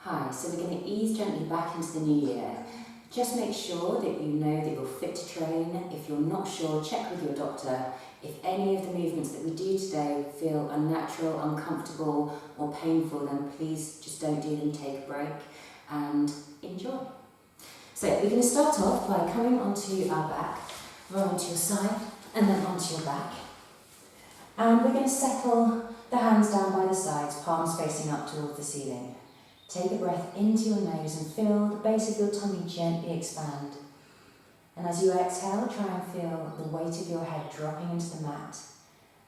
Hi, so we're going to ease gently back into the new year. Just make sure that you know that you're fit to train. If you're not sure, check with your doctor. If any of the movements that we do today feel unnatural, uncomfortable or painful, then please just don't do them, take a break and enjoy. So we're going to start off by coming onto our back, roll onto your side and then onto your back. And we're going to settle the hands down by the sides, palms facing up towards the ceiling. Take a breath into your nose and feel the base of your tummy gently expand. And as you exhale, try and feel the weight of your head dropping into the mat.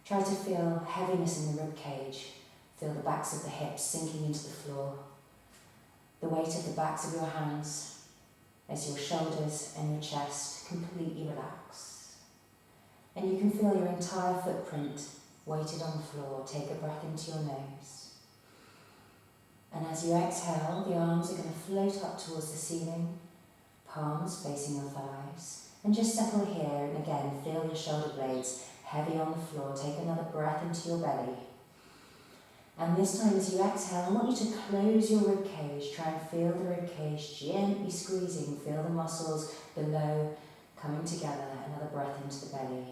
Try to feel heaviness in the rib cage. Feel the backs of the hips sinking into the floor. The weight of the backs of your hands as your shoulders and your chest completely relax. And you can feel your entire footprint weighted on the floor. Take a breath into your nose. And as you exhale, the arms are going to float up towards the ceiling, palms facing your thighs. And just settle here, and again, feel your shoulder blades heavy on the floor. Take another breath into your belly. And this time as you exhale, I want you to close your rib cage. Try and feel the rib cage gently squeezing. Feel the muscles below coming together. Another breath into the belly.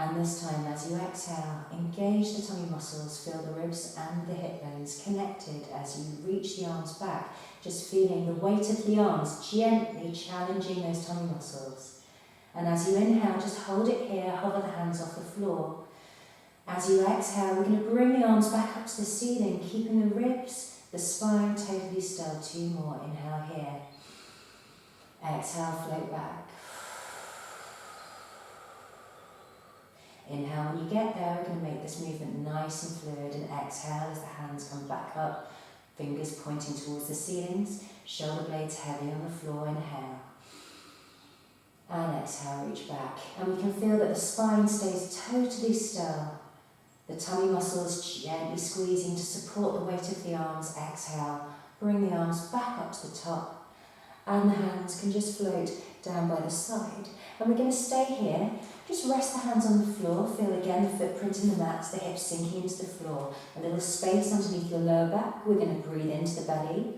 And this time, as you exhale, engage the tummy muscles, feel the ribs and the hip bones connected as you reach the arms back, just feeling the weight of the arms gently challenging those tummy muscles. And as you inhale, just hold it here, hover the hands off the floor. As you exhale, we're going to bring the arms back up to the ceiling, keeping the ribs, the spine totally still. 2 more, inhale here. Exhale, float back. Inhale, when you get there, we're going to make this movement nice and fluid, and exhale as the hands come back up, fingers pointing towards the ceilings, shoulder blades heavy on the floor. Inhale. And exhale, reach back. And we can feel that the spine stays totally still. The tummy muscles gently squeezing to support the weight of the arms. Exhale, bring the arms back up to the top, and the hands can just float down by the side. And we're going to stay here. Just rest the hands on the floor, feel again the footprint in the mat, the hips sinking into the floor. A little space underneath your lower back. We're going to breathe into the belly.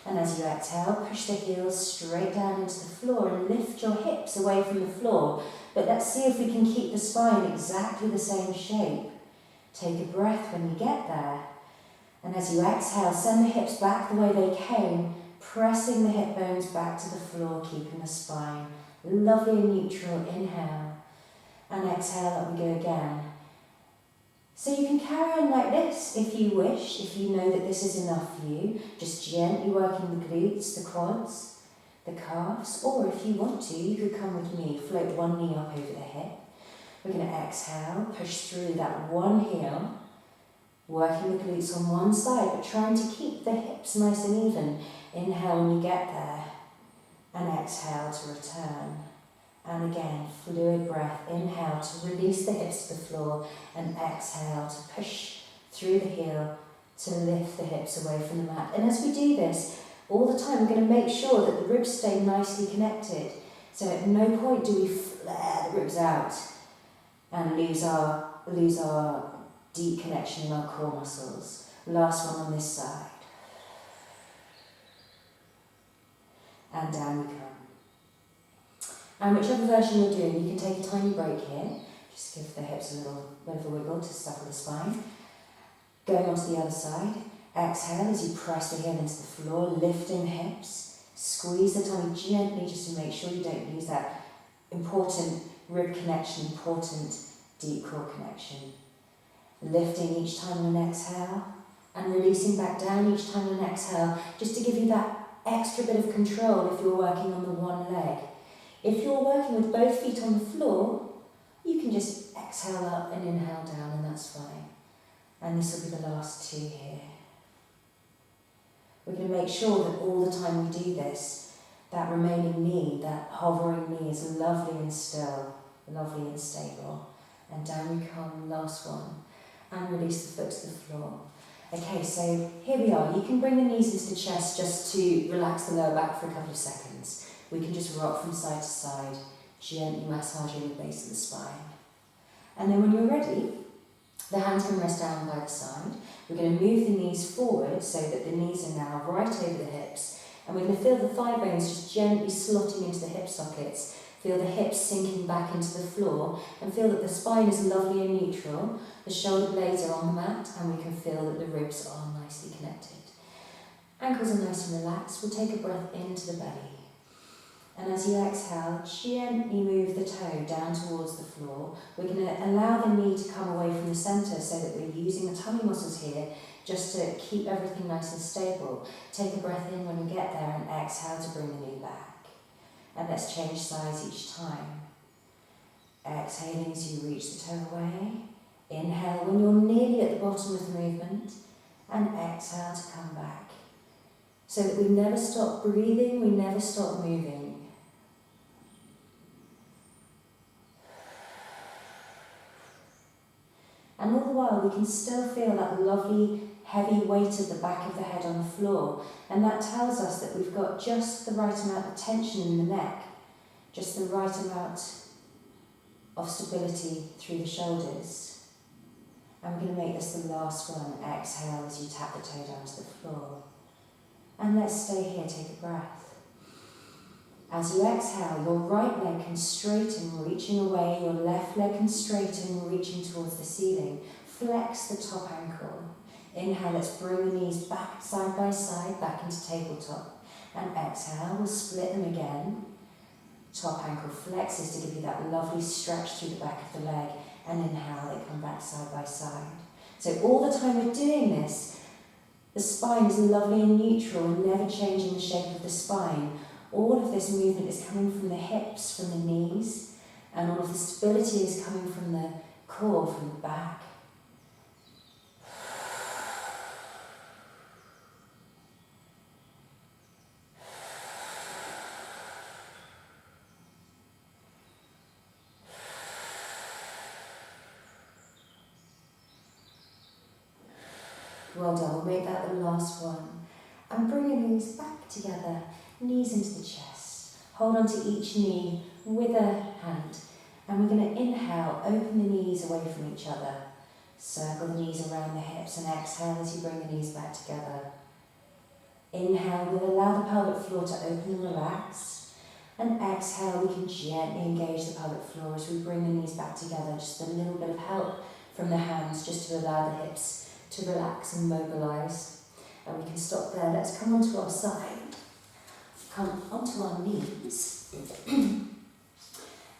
And as you exhale, push the heels straight down into the floor and lift your hips away from the floor. But let's see if we can keep the spine exactly the same shape. Take a breath when you get there. And as you exhale, send the hips back the way they came, pressing the hip bones back to the floor, keeping the spine lovely and neutral. Inhale. And exhale, up we go again. So you can carry on like this if you wish, if you know that this is enough for you. Just gently working the glutes, the quads, the calves, or if you want to, you could come with me, float one knee up over the hip. We're going to exhale, push through that one heel, working the glutes on one side, but trying to keep the hips nice and even. Inhale when you get there, and exhale to return. And again, fluid breath. Inhale to release the hips to the floor, and exhale to push through the heel to lift the hips away from the mat. And as we do this, all the time we're going to make sure that the ribs stay nicely connected. So at no point do we flare the ribs out and lose our deep connection in our core muscles. Last one on this side. And down we come. And whichever version you're doing, you can take a tiny break here. Just give the hips a little bit of a wiggle to settle the spine. Going on to the other side. Exhale as you press the heel into the floor, lifting the hips. Squeeze the tummy gently just to make sure you don't lose that important rib connection, important deep core connection. Lifting each time on an exhale and releasing back down each time on an exhale, just to give you that extra bit of control if you're working on the one leg. If you're working with both feet on the floor, you can just exhale up and inhale down, and that's fine. And this will be the last 2 here. We're going to make sure that all the time we do this, that remaining knee, that hovering knee is lovely and still, lovely and stable. And down we come, last one. And release the foot to the floor. Okay, so here we are. You can bring the knees into the chest just to relax the lower back for a couple of seconds. We can just rock from side to side, gently massaging the base of the spine. And then when you're ready, the hands can rest down by the side. We're going to move the knees forward so that the right over the hips. And we're going to feel the thigh bones just gently slotting into the hip sockets. Feel the hips sinking back into the floor and feel that the spine is lovely and neutral. The shoulder blades are on the mat and we can feel that the ribs are nicely connected. Ankles are nice and relaxed. We'll take a breath into the belly. And as you exhale, gently move the toe down towards the floor. We're going to allow the knee to come away from the centre so that we're using the tummy muscles here just to keep everything nice and stable. Take a breath in when you get there and exhale to bring the knee back. And let's change sides each time. Exhaling as you reach the toe away. Inhale when you're nearly at the bottom of the movement. And exhale to come back. So that we never stop breathing, we never stop moving. And all the while we can still feel that lovely heavy weight of the back of the head on the floor, and that tells us that we've got just the right amount of tension in the neck, just the right amount of stability through the shoulders. And we're going to make this the last one. Exhale as you tap the toe down to the floor. And let's stay here, take a breath. As you exhale, your right leg can straighten, reaching away, your left leg can straighten, reaching towards the ceiling. Flex the top ankle. Inhale, let's bring the knees back side by side, back into tabletop. And exhale, we'll split them again. Top ankle flexes to give you that lovely stretch through the back of the leg. And inhale, they come back side by side. So all the time we're doing this, the spine is lovely and neutral and never changing the shape of the spine. All of this movement is coming from the hips, from the knees, and all of the stability is coming from the core, from the back. Well done, we'll make that the last one. And bring your knees back together, knees into the chest. Hold on to each knee with a hand. And we're going to inhale, open the knees away from each other. Circle the knees around the hips and exhale as you bring the knees back together. Inhale, we'll allow the pelvic floor to open and relax. And exhale, we can gently engage the pelvic floor as we bring the knees back together. Just a little bit of help from the hands just to allow the hips to relax and mobilise. And we can stop there. Let's come onto our side. Come onto our knees.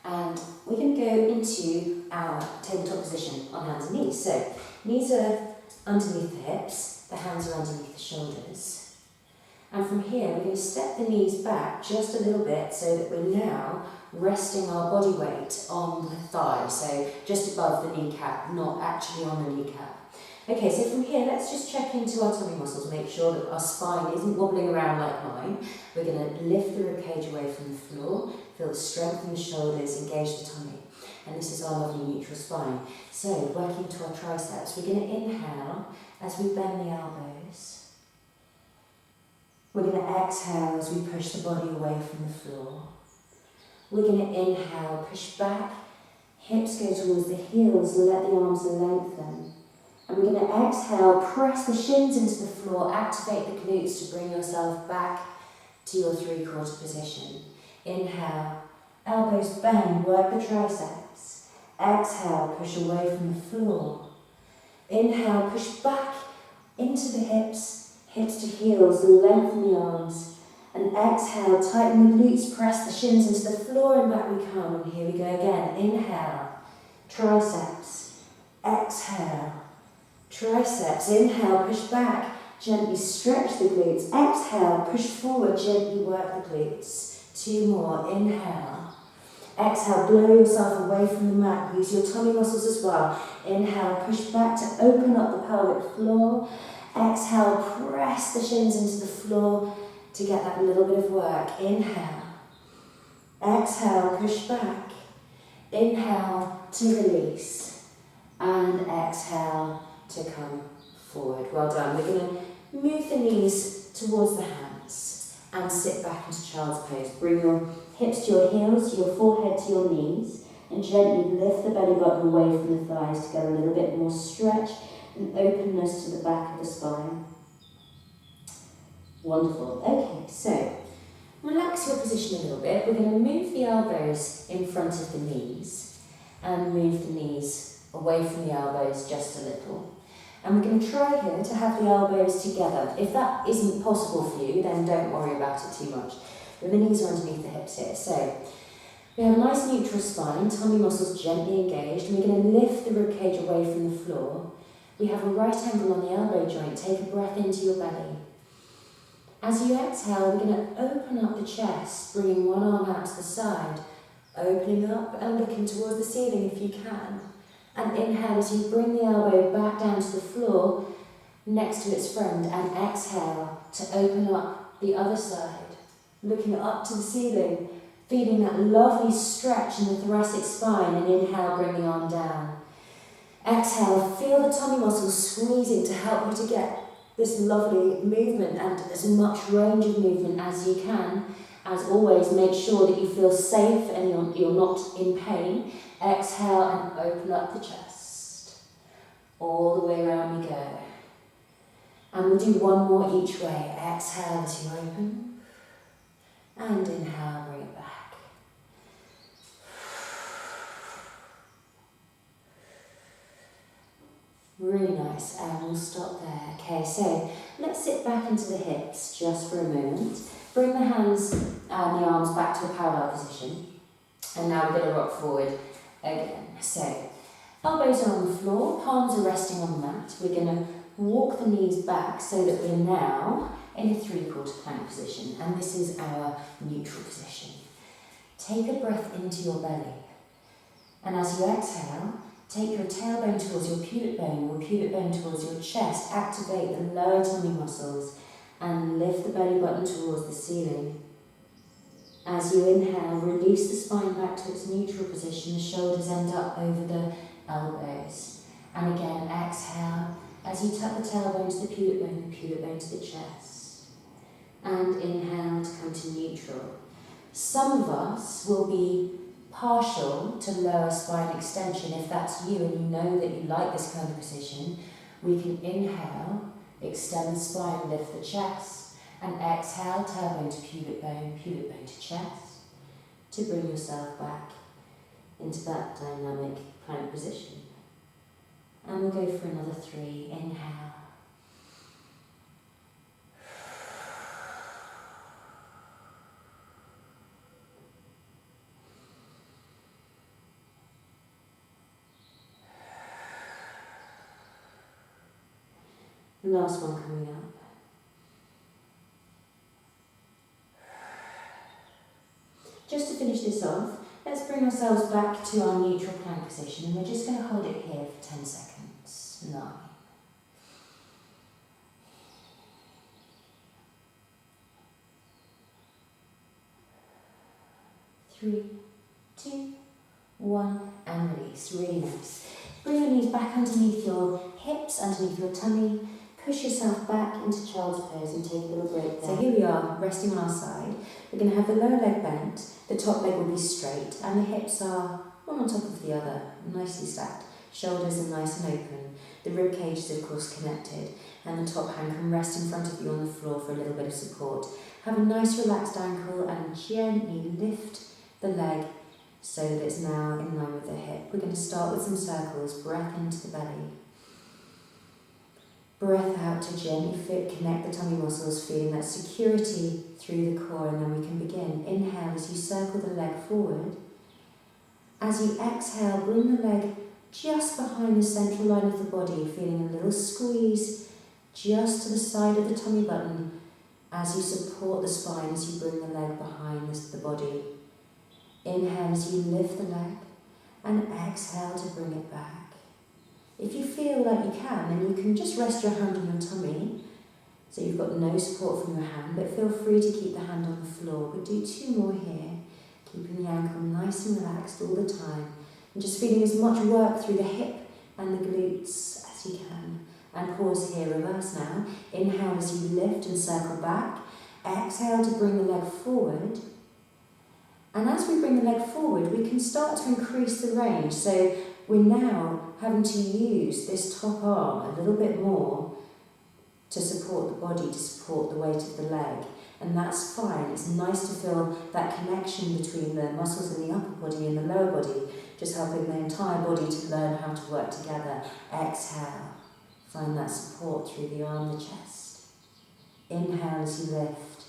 And we're going to go into our tabletop position on hands and knees. So, knees are underneath the hips, the hands are underneath the shoulders. And from here, we're going to step the knees back just a little bit so that we're now resting our body weight on the thigh. So, just above the kneecap, not actually on the kneecap. Okay, so from here, let's just check into our tummy muscles, make sure that our spine isn't wobbling around like mine. We're going to lift the ribcage away from the floor, feel the strength in the shoulders, engage the tummy. And this is our lovely neutral spine. So, working to our triceps, we're going to inhale as we bend the elbows. We're going to exhale as we push the body away from the floor. We're going to inhale, push back, hips go towards the heels, let the arms lengthen. And we're going to exhale, press the shins into the floor, activate the glutes to bring yourself back to your three-quarter position. Inhale, elbows bend, work the triceps. Exhale, push away from the floor. Inhale, push back into the hips, hips to heels, lengthen the arms. And exhale, tighten the glutes, press the shins into the floor and back we come. And here we go again. Inhale, triceps. Exhale. Triceps, inhale, push back, gently stretch the glutes. Exhale, push forward, gently work the glutes. Two more, inhale. Exhale, blow yourself away from the mat, use your tummy muscles as well. Inhale, push back to open up the pelvic floor. Exhale, press the shins into the floor to get that little bit of work. Inhale. Exhale, push back. Inhale to release. And exhale to come forward. Well done. We're going to move the knees towards the hands and sit back into child's pose. Bring your hips to your heels, your forehead to your knees, and gently lift the belly button away from the thighs to get a little bit more stretch and openness to the back of the spine. Wonderful. Okay, so relax your position a little bit. We're going to move the elbows in front of the knees and move the knees away from the elbows just a little. And we're going to try here to have the elbows together. If that isn't possible for you, then don't worry about it too much. But the knees are underneath the hips here. So we have a nice neutral spine, tummy muscles gently engaged, and we're going to lift the ribcage away from the floor. We have a right angle on the elbow joint. Take a breath into your belly. As you exhale, we're going to open up the chest, bringing one arm out to the side, opening up and looking towards the ceiling if you can. And inhale as you bring the elbow back down to the floor next to its friend, and exhale to open up the other side, looking up to the ceiling, feeling that lovely stretch in the thoracic spine, and inhale, bring the arm down. Exhale, feel the tummy muscles squeezing to help you to get this lovely movement and as much range of movement as you can. As always, make sure that you feel safe and you're not in pain. Exhale and open up the chest. All the way around we go. And we'll do one more each way. Exhale as you open. And inhale, bring it back. Really nice, and we'll stop there. Okay, so let's sit back into the hips just for a moment. Bring the hands and the arms back to a parallel position. And now we're going to rock forward again. So, elbows are on the floor, palms are resting on the mat. We're going to walk the knees back so that we're now in a three-quarter plank position. And this is our neutral position. Take a breath into your belly. And as you exhale, take your tailbone towards your pubic bone towards your chest. Activate the lower tummy muscles and lift the belly button towards the ceiling. As you inhale, release the spine back to its neutral position. The shoulders end up over the elbows. And again, exhale as you tuck the tailbone to the pubic bone to the chest. And inhale to come to neutral. Some of us will be partial to lower spine extension. If that's you and you know that you like this kind of position, we can inhale, extend the spine, lift the chest, and exhale, tailbone to pubic bone to chest, to bring yourself back into that dynamic plank position. And we'll go for another 3. Inhale. The last one coming up. Just to finish this off, let's bring ourselves back to our neutral plank position, and we're just going to hold it here for 10 seconds. 9. 3, 2, 1, and release. Really nice. Bring your knees back underneath your hips, underneath your tummy. Push yourself back into child's pose and take a little break there. So here we are, resting on our side. We're going to have the lower leg bent, the top leg will be straight, and the hips are one on top of the other, nicely stacked. Shoulders are nice and open. The rib cage is of course connected, and the top hand can rest in front of you on the floor for a little bit of support. Have a nice relaxed ankle and gently lift the leg so that it's now in line with the hip. We're going to start with some circles. Breath into the belly. Breath out to gently connect the tummy muscles, feeling that security through the core, and then we can begin. Inhale as you circle the leg forward. As you exhale, bring the leg just behind the central line of the body, feeling a little squeeze just to the side of the tummy button as you support the spine, as you bring the leg behind the body. Inhale as you lift the leg, and exhale to bring it back. If you feel like you can, then you can just rest your hand on your tummy, so you've got no support from your hand, but feel free to keep the hand on the floor. We'll do 2 more here, keeping the ankle nice and relaxed all the time, and just feeling as much work through the hip and the glutes as you can. And pause here, reverse now. Inhale as you lift and circle back. Exhale to bring the leg forward. And as we bring the leg forward, we can start to increase the range. So we're now having to use this top arm a little bit more to support the body, to support the weight of the leg. And that's fine. It's nice to feel that connection between the muscles in the upper body and the lower body, just helping the entire body to learn how to work together. Exhale. Find that support through the arm, the chest. Inhale as you lift.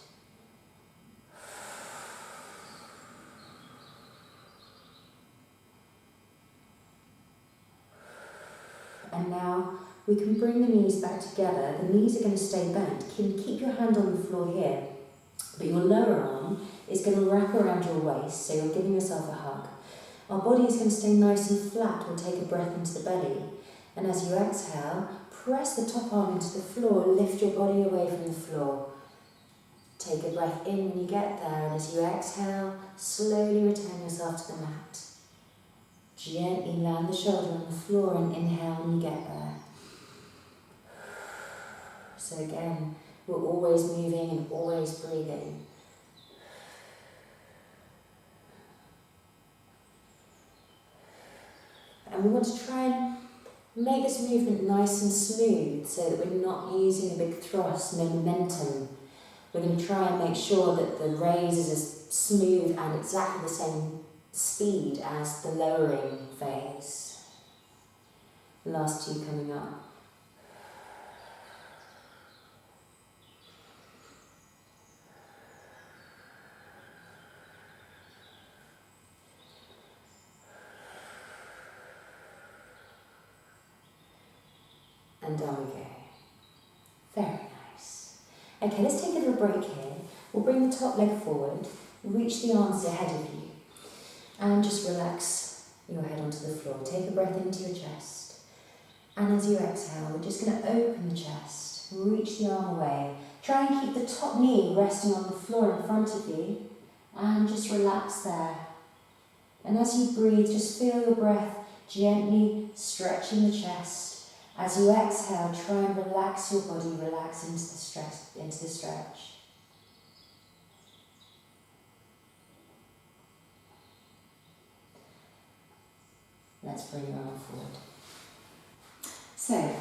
And now we can bring the knees back together. The knees are going to stay bent. You can keep your hand on the floor here, but your lower arm is going to wrap around your waist, so you're giving yourself a hug. Our body is going to stay nice and flat. We'll take a breath into the belly. And as you exhale, press the top arm into the floor, lift your body away from the floor. Take a breath in when you get there, and as you exhale, slowly return yourself to the mat. Gently land the shoulder on the floor and inhale when you get there. So again, we're always moving and always breathing. And we want to try and make this movement nice and smooth so that we're not using a big thrust, no momentum. We're going to try and make sure that the raise is as smooth and exactly the same speed as the lowering phase. The last two coming up. And down we go. Very nice. Okay, let's take a little break here. We'll bring the top leg forward, reach the arms ahead of you, and just relax your head onto the floor. Take a breath into your chest. And as you exhale, we're just going to open the chest, reach the arm away. Try and keep the top knee resting on the floor in front of you, and just relax there. And as you breathe, just feel your breath gently stretching the chest. As you exhale, try and relax your body, relax into the stretch. Let's bring your arm forward. So,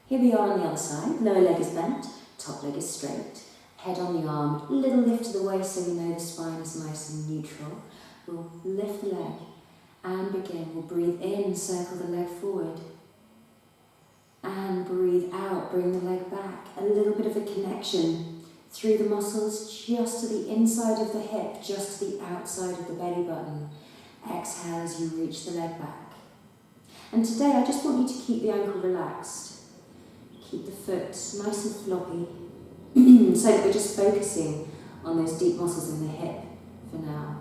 here we are on the other side. Lower leg is bent, top leg is straight. Head on the arm, little lift to the waist so we know the spine is nice and neutral. We'll lift the leg and begin. We'll breathe in, circle the leg forward. And breathe out, bring the leg back. A little bit of a connection through the muscles just to the inside of the hip, just to the outside of the belly button. Exhale as you reach the leg back. And today I just want you to keep the ankle relaxed. Keep the foot nice and floppy so that we're just focusing on those deep muscles in the hip for now.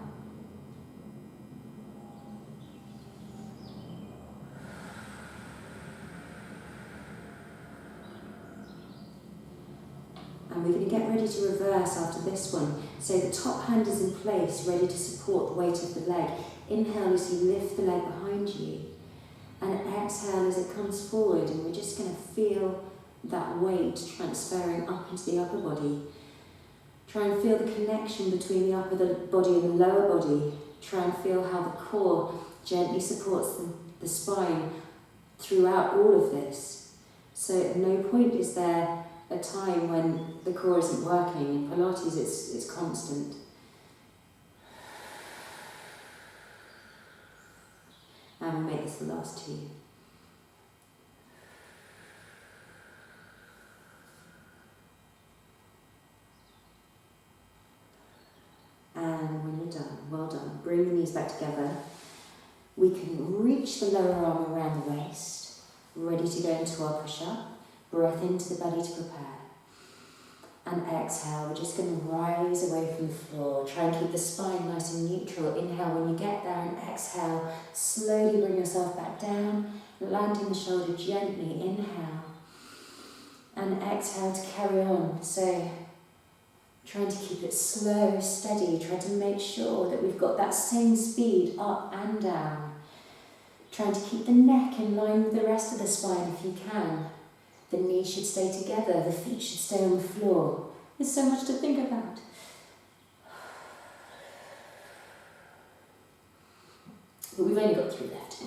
And we're going to get ready to reverse after this one. So the top hand is in place, ready to support the weight of the leg. Inhale as you lift the leg behind you. And exhale as it comes forward. And we're just going to feel that weight transferring up into the upper body. Try and feel the connection between the upper body and the lower body. Try and feel how the core gently supports the spine throughout all of this. So at no point is there a time when the core isn't working. In Pilates it's constant. And we'll make this the last two. And when you're done, well done. Bring the knees back together. We can reach the lower arm around the waist, ready to go into our push-up. Breath into the belly to prepare. And exhale, we're just going to rise away from the floor. Try and keep the spine nice and neutral. Inhale when you get there and exhale. Slowly bring yourself back down, landing the shoulder gently. Inhale. And exhale to carry on. So trying to keep it slow, steady. Try to make sure that we've got that same speed up and down. Trying to keep the neck in line with the rest of the spine if you can. The knees should stay together, the feet should stay on the floor. There's so much to think about. But we've only got 3 left.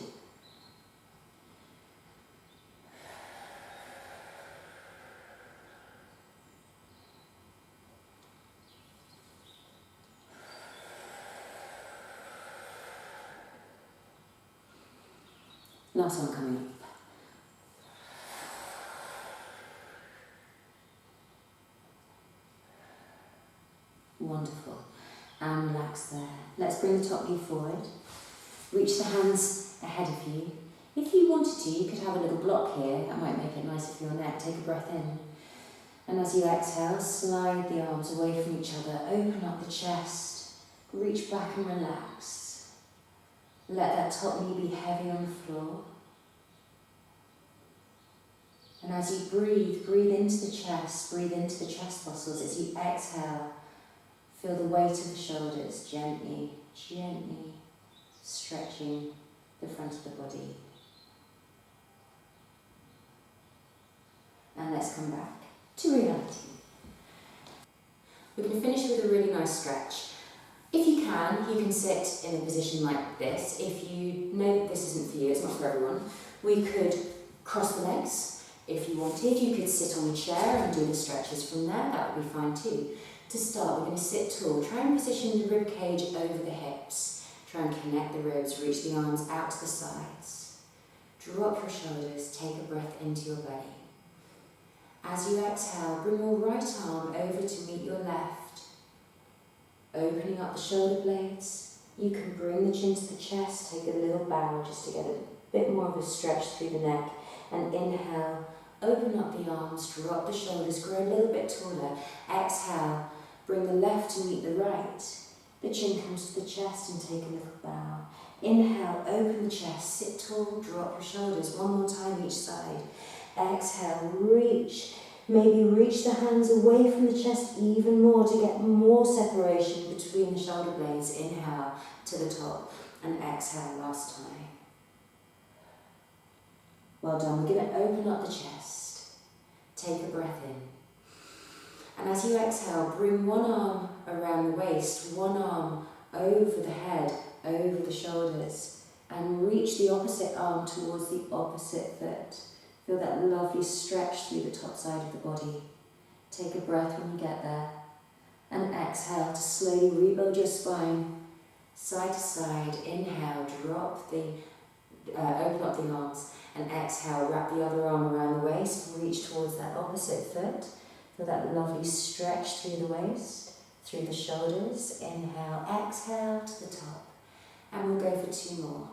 Last one coming up. Wonderful. And relax there. Let's bring the top knee forward. Reach the hands ahead of you. If you wanted to, you could have a little block here. That might make it nicer for your neck. Take a breath in. And as you exhale, slide the arms away from each other. Open up the chest. Reach back and relax. Let that top knee be heavy on the floor. And as you breathe, breathe into the chest. Breathe into the chest muscles. As you exhale, feel the weight of the shoulders gently, gently stretching the front of the body. And let's come back to reality. We're going to finish with a really nice stretch. If you can sit in a position like this. If you know that this isn't for you, it's not for everyone, we could cross the legs if you wanted. You could sit on a chair and do the stretches from there, that would be fine too. To start, we're going to sit tall. Try and position the rib cage over the hips. Try and connect the ribs, reach the arms out to the sides. Drop your shoulders, take a breath into your belly. As you exhale, bring your right arm over to meet your left. Opening up the shoulder blades. You can bring the chin to the chest, take a little bow just to get a bit more of a stretch through the neck. And inhale, open up the arms, drop the shoulders, grow a little bit taller. Exhale, bring the left to meet the right. The chin comes to the chest and take a little bow. Inhale, open the chest, sit tall, drop your shoulders. One more time each side. Exhale, reach. Maybe reach the hands away from the chest even more to get more separation between the shoulder blades. Inhale to the top and exhale last time. Well done. We're going to open up the chest. Take a breath in. And as you exhale, bring one arm around the waist, one arm over the head, over the shoulders, and reach the opposite arm towards the opposite foot. Feel that lovely stretch through the top side of the body. Take a breath when you get there. And exhale to slowly rebuild your spine, side to side. Inhale, drop open up the arms. And exhale, wrap the other arm around the waist, reach towards that opposite foot. Feel that lovely stretch through the waist, through the shoulders. Inhale, exhale to the top. And we'll go for 2 more.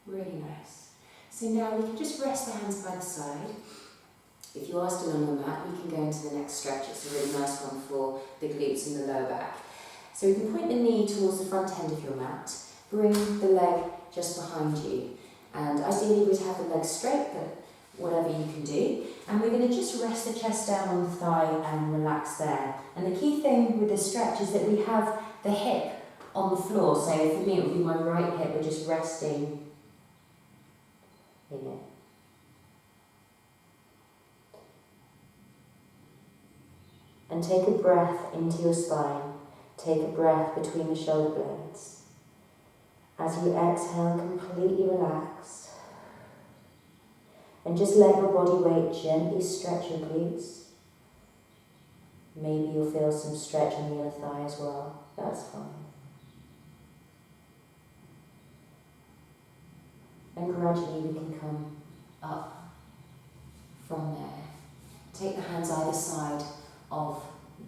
Really nice. So now we can just rest the hands by the side. If you are still on your mat, we can go into the next stretch. It's a really nice one for the glutes and the lower back. So you can point the knee towards the front end of your mat, bring the leg just behind you. And ideally we'd have the leg straight, but whatever you can do. And we're going to just rest the chest down on the thigh and relax there. And the key thing with this stretch is that we have the hip on the floor. So for me it would be my right hip, we're just resting in it. And take a breath into your spine. Take a breath between the shoulder blades. As you exhale, completely relax. And just let your body weight gently stretch your glutes. Maybe you'll feel some stretch on the other thigh as well. That's fine. And gradually we can come up from there. Take the hands either side of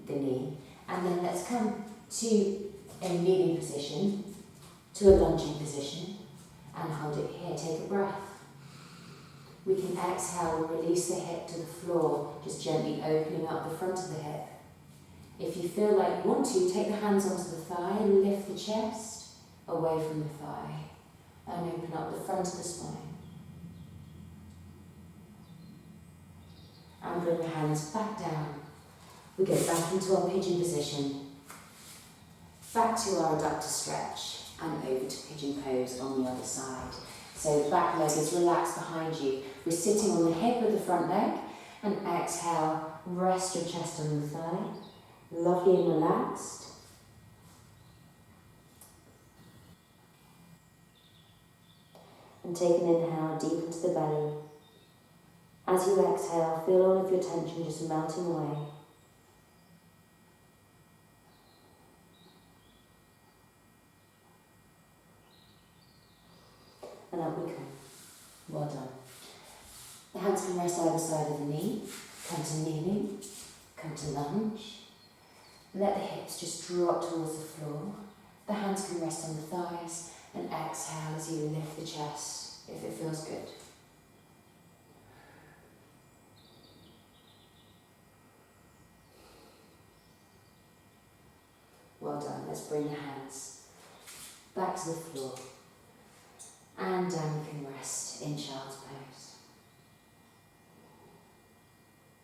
the knee, and then let's come to a kneeling position, to a lunging position, and hold it here. Take a breath. We can exhale and release the hip to the floor, just gently opening up the front of the hip. If you feel like you want to, take the hands onto the thigh and lift the chest away from the thigh, and open up the front of the spine. And bring the hands back down. We go back into our pigeon position, back to our adductor stretch, and over to pigeon pose on the other side. So the back leg is relaxed behind you. We're sitting on the hip of the front leg, and exhale, rest your chest on the thigh. Lovely and relaxed. And take an inhale deep into the belly. As you exhale, feel all of your tension just melting away. And up we come. Well done. The hands can rest either side of the knee. Come to kneeling. Come to lunge. Let the hips just drop towards the floor. The hands can rest on the thighs. And exhale as you lift the chest, if it feels good. Well done. Let's bring the hands back to the floor. And down you can rest in child's pose.